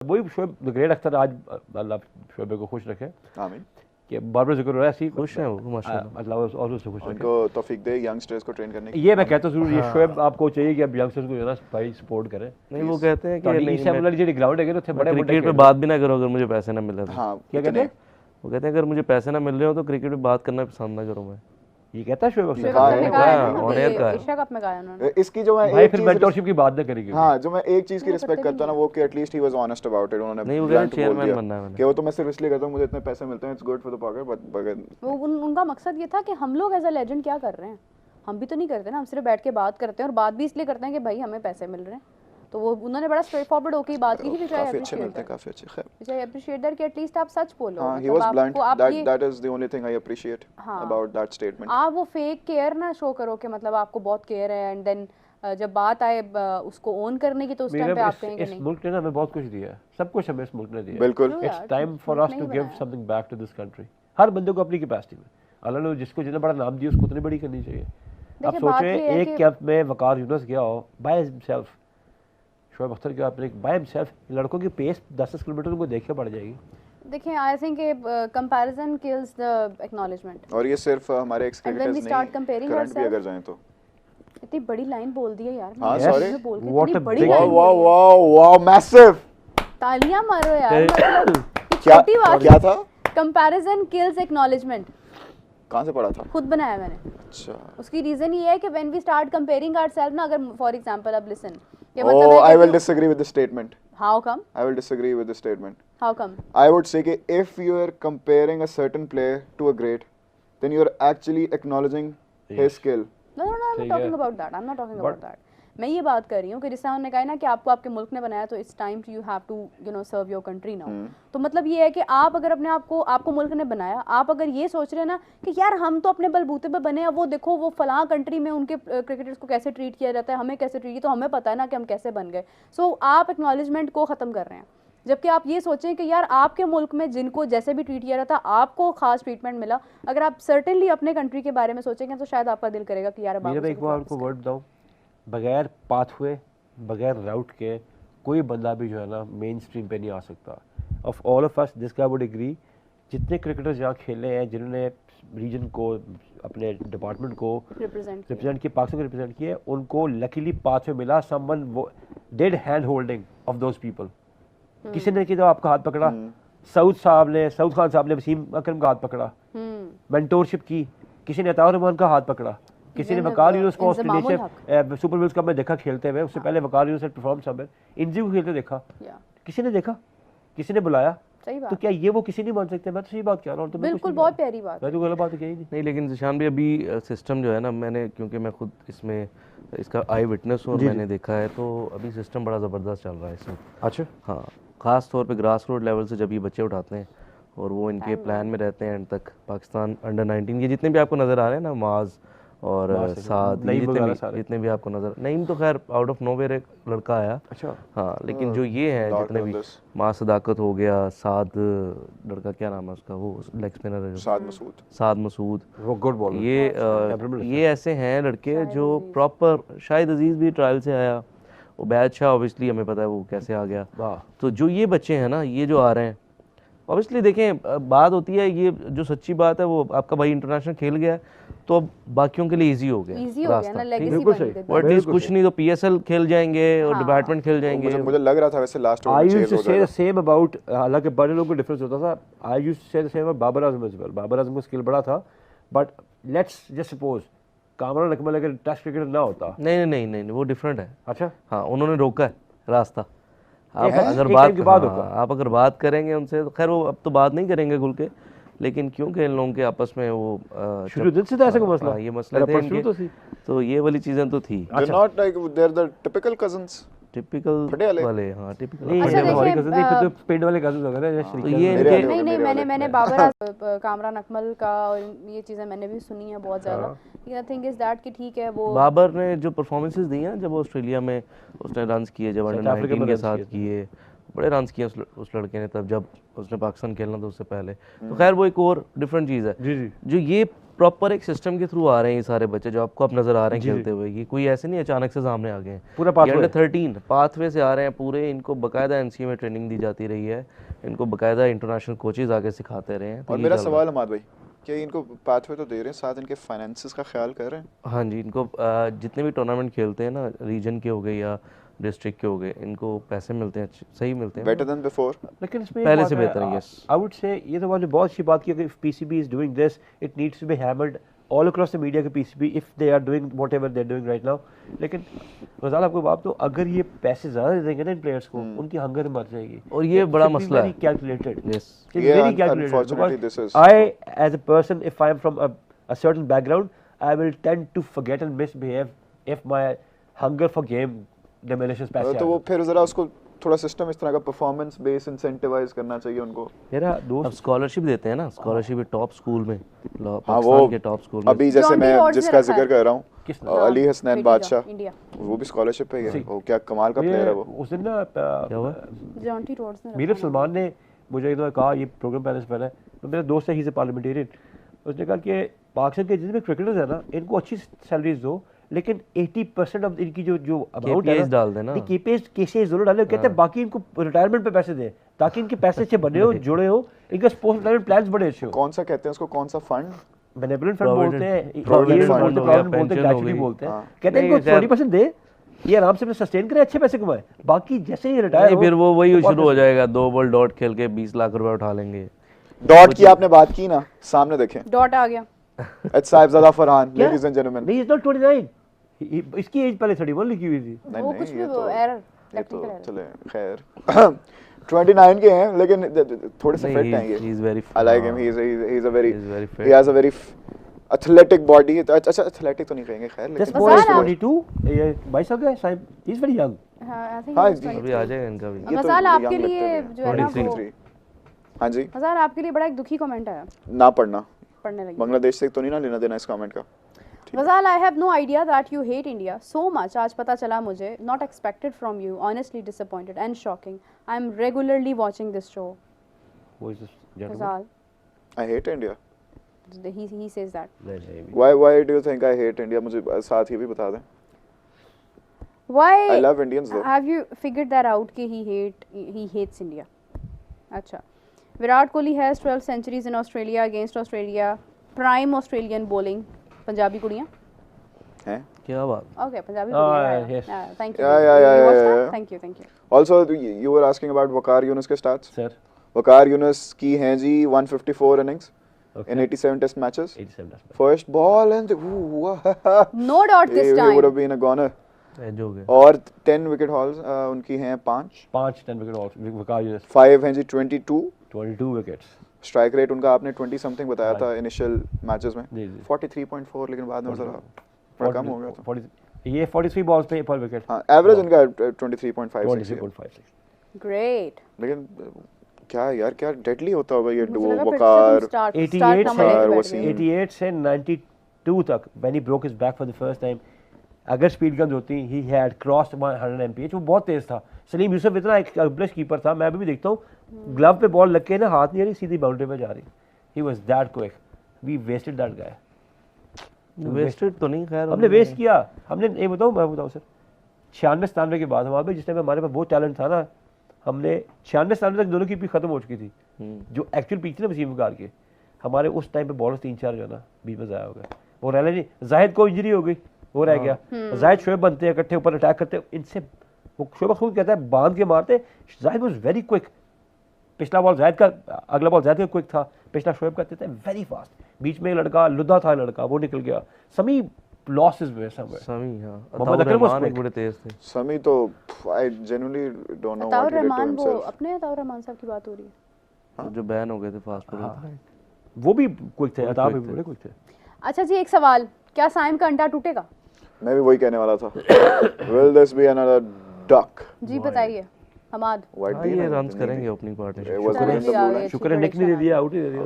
वही Shoaib the great Akhtar, आज अल्लाह शोएब को खुश रखे, आमीन। कि बार-बार जिक्र हो रहा है, ऐसी खुश हैं वो माशाल्लाह। अल्लाह और उससे खुश रखे। उनको तौफीक दे यंगस्टर्स को ट्रेन करने की। ये मैं कहता ज़रूर, ये शोएब आपको चाहिए कि आप यंगस्टर्स को जो है ना भाई सपोर्ट करें। नहीं वो कहते हैं कि ਤੁਹਾਡੀ नहीं ईसा वाली ਜਿਹੜੀ ग्राउंड है ਉੱਥੇ बड़े क्रिकेट पे बात भी ना करो अगर मुझे पैसे ना मिल रहे तो। हाँ, क्या कहते हैं? वो कहते हैं अगर मुझे पैसे ना मिल रहे हो तो क्रिकेट पे बात करना पसंद ना करूँ मैं। ये कहता है शोएब अख्तर। कहा ने है, कहा है हाँ, ना, on air कहा है। एशिया कप में कहा है उन्होंने। इसकी जो मैं भाई एक फिर चीज, मेंटरशिप की बात ना करेगी। हाँ जो मैं एक चीज की रिस्पेक्ट करता हूँ ना, वो कि at least he was honest about it. उन्होंने नहीं, वो blunt कहते हैं बोल chairman दिया बनना है मैंने। कि वो तो मैं सिर्फ इसलिए करता हूँ, मुझे इतने पैसे मिलते हैं, it's good for the pocket, but वो उनका मकसद ये था कि हम लोग एज अ लेजेंड क्या कर रहे हैं, हम भी तो नहीं करते ना, हम सिर्फ बैठ के बात करते हैं और बात भी इसलिए करते हैं कि भाई हमें पैसे मिल रहे हैं। तो वो उन्होंने बड़ा स्ट्रेट फॉरवर्ड होकर बात की थी, which I काफी अच्छे appreciate मिलते हैं, that. काफी अच्छे। खैर, Which I appreciate that कि एटलीस्ट आप सच बोलो। हाँ, he मतलब was blunt. आपको आप ये That is the only thing I appreciate हाँ। about that statement. आप वो फेक केयर ना शो करो कि मतलब आपको बहुत केयर है एंड देन जब बात आए उसको ओन करने की तो उस टाइम पे आप कहेंगे इस नहीं। मुल्क ने ना हमें बहुत कुछ दिया है, सब कुछ हमें इस मुल्क ने दिया है। बिल्कुल। True इट्स यार, टाइम फॉर मुल्क अस ने टू ही गिव बनाया। Something back to this country. हर बंदे को अपनी कैपेसिटी में, अल्लाह ने जिसको जितना बड़ा नाम दिया उसको उतनी बड़ी करनी चाहिए। अब देखिए, बात सोचें ये है एक कि- कैंप में वकार यूनुस गया हो बाय हिमसेल्फ, शोएब अख्तर के अपने बाय हिमसेल्फ, लड़कों की पेस 10-10 किलोमीटर उनको देखे पड़ जाएगी। देखिए I think comparison kills the acknowledgement. और ये सिर्फ हमारे x And when we cricketers start comparing नहीं, करंट भी ourselves- अगर जाएं तो। इतनी बड़ी लाइन बोल दी है यार। हाँ, मैंने sorry. में बोल के What इतनी a बड़ी big- वाओ लाइन वाओ बोली है। Wow wow, massive. तालियां मारो यार, मतलब ये क्या छोटी बात क्या था? कंपैरिजन किल्स एक्नॉलेजमेंट कहाँ से पढ़ा था? खुद बनाया मैंने। अच्छा। उसकी रीजन ये है कि when we start comparing ourselves ना, अगर फॉर एग्जांपल अब लिसन कि Oh, मतलब I will disagree with this statement. How come I will disagree with this statement. How come I would say that if you are comparing a certain player to a great, then you are actually acknowledging his skill. No no no I am ठीक talking है। About that, I am not talking But- about that. मैं ये बात कर रही हूँ कि जिससे उन्होंने कहा है ना कि आपको आपके मुल्क ने बनाया तो it's time you have to you know serve your country now. तो मतलब ये है कि आप अगर अपने आप को, आपको मुल्क ने बनाया, आप अगर ये सोच रहे हैं ना कि यार हम तो अपने बलबूते पे बने हैं, वो देखो वो फलां कंट्री में उनके क्रिकेटर्स को कैसे ट्रीट किया जाता है, हमें कैसे ट्रीट किया, तो हमें पता है ना कि हम कैसे बन गए। सो आप एक्नॉलेजमेंट को ख़त्म कर रहे हैं, जबकि आप ये सोचें कि यार आपके मुल्क में जिनको जैसे भी ट्रीट किया जाता है आपको खास ट्रीटमेंट मिला। अगर आप सर्टेनली अपने कंट्री के बारे में सोचेंगे तो शायद आपका दिल करेगा कि यार अब मेरा आपसे एक कुछ बार वापस आपको वर्ड बताऊं, बगैर पाथवे, बगैर राउट के कोई बंदा भी जो है ना मेन स्ट्रीम पे नहीं आ सकता। Of all of us this guy would agree, जितने क्रिकेटर्स यहाँ खेले हैं, जिन्होंने रीजन को, अपने डिपार्टमेंट को रिप्रेजेंट किया, पाकिस्तान को रिप्रेजेंट किया, उनको लकीली पाथवे मिला। समवन वो did hand holding of those people. किसी ने किया आपका हाथ पकड़ा, सऊद खान साहब ने वसीम अकरम का हाथ पकड़ा, मेंटोरशिप की, किसी ने अताउर रहमान का हाथ पकड़ा, किसी ने वकार यूनुस को ऑस्ट्रेलिया से सुपर विल्स कप में देखा खेलते हुए, उससे पहले वकार यूनुस ने परफॉर्म सब इंजी को खेलते देखा, किसी ने देखा, किसी ने बुलाया। सही बात तो क्या ये वो किसी नहीं मान सकते? मैं तो सही बात कह रहा हूँ। तो बिल्कुल बहुत प्यारी बात। मैं तो गलत बात कही नहीं लेकिन जिशान भी अभी सिस्टम जो है ना, मैंने क्योंकि मैं खुद इसमें इसका आई विटनेस हूँ और मैंने देखा है, तो अभी सिस्टम बड़ा ज़बरदस्त चल रहा है इसमें। अच्छा। हाँ, ख़ास तौर पे ग्रास रूट लेवल से जब ये बच्चे उठाते हैं और वो इनके प्लान में रहते हैं एंड तक, पाकिस्तान अंडर-19 ये जितने भी आपको नज़र आ रहे हैं ना, माज और साद, जितने भी आपको नज़र, नईम तो खैर आउट ऑफ नोवेयर एक लड़का आया। अच्छा। हाँ, लेकिन जो ये हैं जितने भी, माँ सदाकत हो गया, साद लड़का क्या नाम है उसका, वो लेग स्पिनर है, साद मसूद, वो गुड बॉलर। ये ऐसे हैं लड़के जो प्रॉपर, शाहिद अजीज़ भी ट्रायल से आया, वो बैद शाह ऑब्वियसली हमें पता है वो कैसे आ गया। तो जो ये बच्चे हैं ना, ये जो आ रहे हैं, ऑब्वियसली देखें बात होती है, ये जो सच्ची बात है वो आपका भाई इंटरनेशनल खेल गया है तो अब बाकियों के लिए इजी हो गया ना, लेगेसी बिल्कुल बन सही। गई। और एटलीस्ट कुछ नहीं तो पीएसएल खेल जाएंगे और डिपार्टमेंट खेल जाएंगे। मुझे लग रहा था वैसे last I used to say the same about, हालांकि बड़े लोगों को डिफरेंस होता था, I used to say the same about Babar Azam as well. Babar Azam का स्किल बड़ा था, but let's just suppose Kamran Akmal अगर टेस्ट क्रिकेटर ना होता। नहीं, वो डिफरेंट है। अच्छा। हाँ, उन्होंने रोका है रास्ता। आप अगर बात करेंगे उनसे तो खैर वो अब तो बात नहीं करेंगे खुल के, लेकिन क्योंकि इन लोगों के आपस में वो शुरू दिन से था ऐसा कोई मसला, ये मसला थे इनके, तो ये वाली चीज़ें तो थी। Not like they are the typical cousins, typical वाले। हाँ, टिपिकल नहीं, अच्छा, हमारी देखिए, कज़न नहीं, फिर तो पेंड वाले कज़न हो गए ना, तो ये नहीं मैंने बाबर कामरान अकमल का और ये चीज़ें मैंने भी सुनी है बहुत ज़्यादा। आई थिंक इज दैट कि ठीक है, वो बाबर ने जो परफॉर्मेंसेस दी हैं जब ऑस्ट्रेलिया में उसने रन्स किए, जब अंडर-19 के साथ किए, बड़े रन्स किए उस लड़के ने, तब जब उसने पाकिस्तान खेलना था उससे पहले। तो खैर वो एक और डिफरेंट चीज़ है। जी। जो ये प्रॉपर एक सिस्टम के थ्रू आ रहे हैं ये सारे बच्चे जो आपको अब नजर आ रहे हैं खेलते हुए, ये कोई ऐसे नहीं अचानक से सामने आ गए हैं। पूरा pathway। अंडर 13 पाथवे से आ रहे हैं पूरे, इनको बकायदा एनसीए में ट्रेनिंग दी जाती रही है, इनको बकायदा इंटरनेशनल कोचेज आके सिखाते रहे हैं। तो और ये मेरा चल रहा सवाल हमाद भाई, क्या इनको पाथवे तो दे रहे हैं, साथ इनके फाइनेंसेस का ख्याल कर रहे हैं? है। हाँ जी, इनको जितने भी टूर्नामेंट खेलते हैं ना, रीजन के हो गए या डिस्ट्रिक्ट के हो गए, इनको पैसे मिलते हैं, सही मिलते हैं, बेटर देन बिफोर? लेकिन इसमें पहले से बेहतर है। यस, आई वुड से ये तो बहुत अच्छी बात की कि PCB is doing this, it needs to be hammered all across the media के PCB if they are doing whatever they are doing right now. लेकिन गजाल आपको बात तो, अगर ये पैसे ज़्यादा दे देंगे ना इन प्लेयर्स को, उनकी हंगर मर जाएगी, और ये बड़ा मसला है। Calculated. Yes, Yeah, unfortunately this is- I, as a person, if I am from a certain background, I will tend to forget and misbehave if my hunger for game diminishes पैसे। तो वो फिर जरा उसको थोड़ा सिस्टम इस तरह का परफॉर्मेंस बेस इंसेंटिवाइज करना चाहिए उनको। मेरा अब दोस्त स्कॉलरशिप देते हैं ना, स्कॉलरशिप टॉप स्कूल में, हाँ वो पाकिस्तान के टॉप स्कूल में। अभी जैसे जॉन डी मैं रॉड्स ने जिसका रखा जिक्र है। कर रहा हूँ, किसने? अली हसनैन बेटी बादशाह, जॉन, इंडिया। वो भी स्कॉलरशिप पे गया। जी। वो क्या कमाल का प्लेयर है वो। उस दिन ना क्या हुआ? जॉन टी रोड्स ने मीरफ रखा सलमान ने मुझे एक बार कहा, ये प्रोग्राम पहले से पहले, तो मेरा दोस्त है, ही इज ए पार्लियामेंटेरियन, उसने कहा कि पाकिस्तान के जितने भी क्रिकेटर्स हैं ना, इनको अच्छी सैलरीज दो, लेकिन 80% ऑफ इनकी जो अमाउंट है KPIs डाल देना। केसेस जरूर डाले, कहते हैं बाकी इनको रिटायरमेंट पे पैसे दें ताकि इनके पैसे अच्छे बने हो, जुड़े हो, इनका स्पोर्ट्स रिटायरमेंट प्लान्स बड़े अच्छे हो। कौन सा कहते हैं उसको, कौन सा फंड? बेनेवलेंट फंड बोलते हैं, Provident EAs fund बोलते हो हैं, गया, Provident बोलते हैं, pension हो gratuity गई। बोलते हैं, हाँ। कहते हैं नहीं, इनको 40% दे, ये आराम से सस्टेन करे, अच्छे पैसे कमाए, बाकी जैसे ही रिटायर नहीं, हो फिर वो वही तो शुरू हो जाएगा, 2 बॉल डॉट खेल के 20 लाख रुपए उठा लेंगे। डॉट की आपने बात की ना, सामने देखें, डॉट आ गया। इट्स साहिबजादा फरहान, क्या? Ladies and gentleman. नहीं, इज नॉट 29, इसकी एज पहले 31 लिखी हुई थी। नहीं वो नहीं, कुछ भी ये तो एरर, ये तो टेक्निकल एरर। चले खैर 29 के हैं, लेकिन थोड़े से फिट हैं ये। He is very, I like him. He's a very He's very fit. he has a very athletic body. अच्छा athletic तो नहीं कहेंगे खैर, This लेकिन boy is मसाला। 22, ये 22 साल का है, शायद he is very young। हाँ, I think हाँ, he was जी। 23. अभी आ जाएगा इनका भी। ये तो मसाला young आपके लगते लिए हैं। जो है ना 23। वो, हाँ जी, मसाला आपके लिए बड़ा एक दुखी कमेंट आया, ना पढ़ना, पढ़ने लगी। बांग्लादेश से तो नहीं ना लेना देना इस कमेंट का। Ghazal, I have no idea that you hate India so much. आज पता चला मुझे. Not expected from you. Honestly disappointed and shocking. I am regularly watching this show. Who is this gentleman? Ghazal, I hate India. he says that. नहीं, Why do you think I hate India? मुझे साथ ये भी बता दें। Why I love Indians though. have you figured that out कि he hates India? अच्छा. Virat Kohli has 12 centuries in Australia against Australia. Prime Australian bowling. Punjabi कुड़ियाँ. हैं? क्या बात? Okay, Punjabi Ah, कुड़ियाँ. yes. Thank you. Yeah. You watched that? Yeah. Thank you. Also you were asking about Waqar Yunus के stats. sir, Waqar Yunus की हैं जी 154 innings okay, in 87 test matches. 87 that's right. First ball and No doubt this he would time. have been a goner. Edge हो गए। और 10 wicket halls उनकी हैं 5 10 wicket of वकार यूनुस, 5 हैं जी 22। 22 wickets. Strike rate उनका आपने 20 समथिंग बताया था इनिशियल मैचेस में, जी, जी। 43.4, लेकिन बाद में जरा थोड़ा कम हो गया था। 40 ये 43 बॉल्स पे पर विकेट। हाँ, एवरेज इनका 23.56 है। 23.56। Great. लेकिन क्या यार, क्या डेडली होता होगा ये मुझे डुओ लगा फिर से वकार। तुम start 88 number लेके और बैठ वसीम। गए। 88 से 92 तक when he broke his back for the first time, अगर स्पीड गन्स होती he had crossed 100 mph, वो बहुत तेज था। सलीम यूसुफ इतना एक ब्लश कीपर था, मैं अभी भी देखता हूँ ग्लव पे बॉल लग के ना हाथ नहीं आ रही, सीधी बाउंड्री पे जा रही। he was that quick, we wasted that guy। Wasted तो नहीं, खैर हमने वेस्ट किया। हमने ये बताऊँ, मैं बताऊँ सर, 96-97 के बाद हमारे पे जिस टाइम हमारे पास बहुत टैलेंट था ना, हमने 96-97 तक दोनों की पिच खत्म हो चुकी थी। जो एक्चुअल पिच थी ना वसीम वकार के, हमारे उस टाइम पे बॉलर्स 3-4 जो है ना बीच में ज़ाया हो गया। वो रहना नहीं, जाहिद को इंजरी हो गई, वो रह गया। जाहिद शोएब बनते हैं इकट्ठे, ऊपर अटैक करते हैं, इनसे वो शोएब खुद कहता है बांध के मारते। जाहिद वाज वेरी क्विक, पिछला बॉल जाहिद का, अगला बॉल जाहिद का क्विक था, पिछला शोएब का था वेरी फास्ट। बीच में एक लड़का लुदा था, लड़का वो निकल गया। समी लॉसेस में समवेयर। समी, हाँ, मोहम्मद अताउर अकरम was रहमान एक quick। बड़े तेज थे। समी तो I genuinely don't know Ataur what he did to Rehman, वो हिमसेल्फ। अपने अताउर रहमान साहब की बात हो रही है। जो बैन हो गए थे फास्ट बॉलर। वो भी क्विक थे, अताब भी quick थे। बड़े क्विक थे। अच्छा जी, एक सवाल, क्या साइम का अंडा टूटेगा? मैं भी वही कहने वाला था। Will this be another duck? जी बताइए हमाद। White हाँ, bean ये and रन्स नीली। करेंगे ओपनिंग It पार्टनरशिप। was चलो against जी, the आ blue गए। line. शुक्र है निक नहीं दे दिया, आउट ही दे दिया।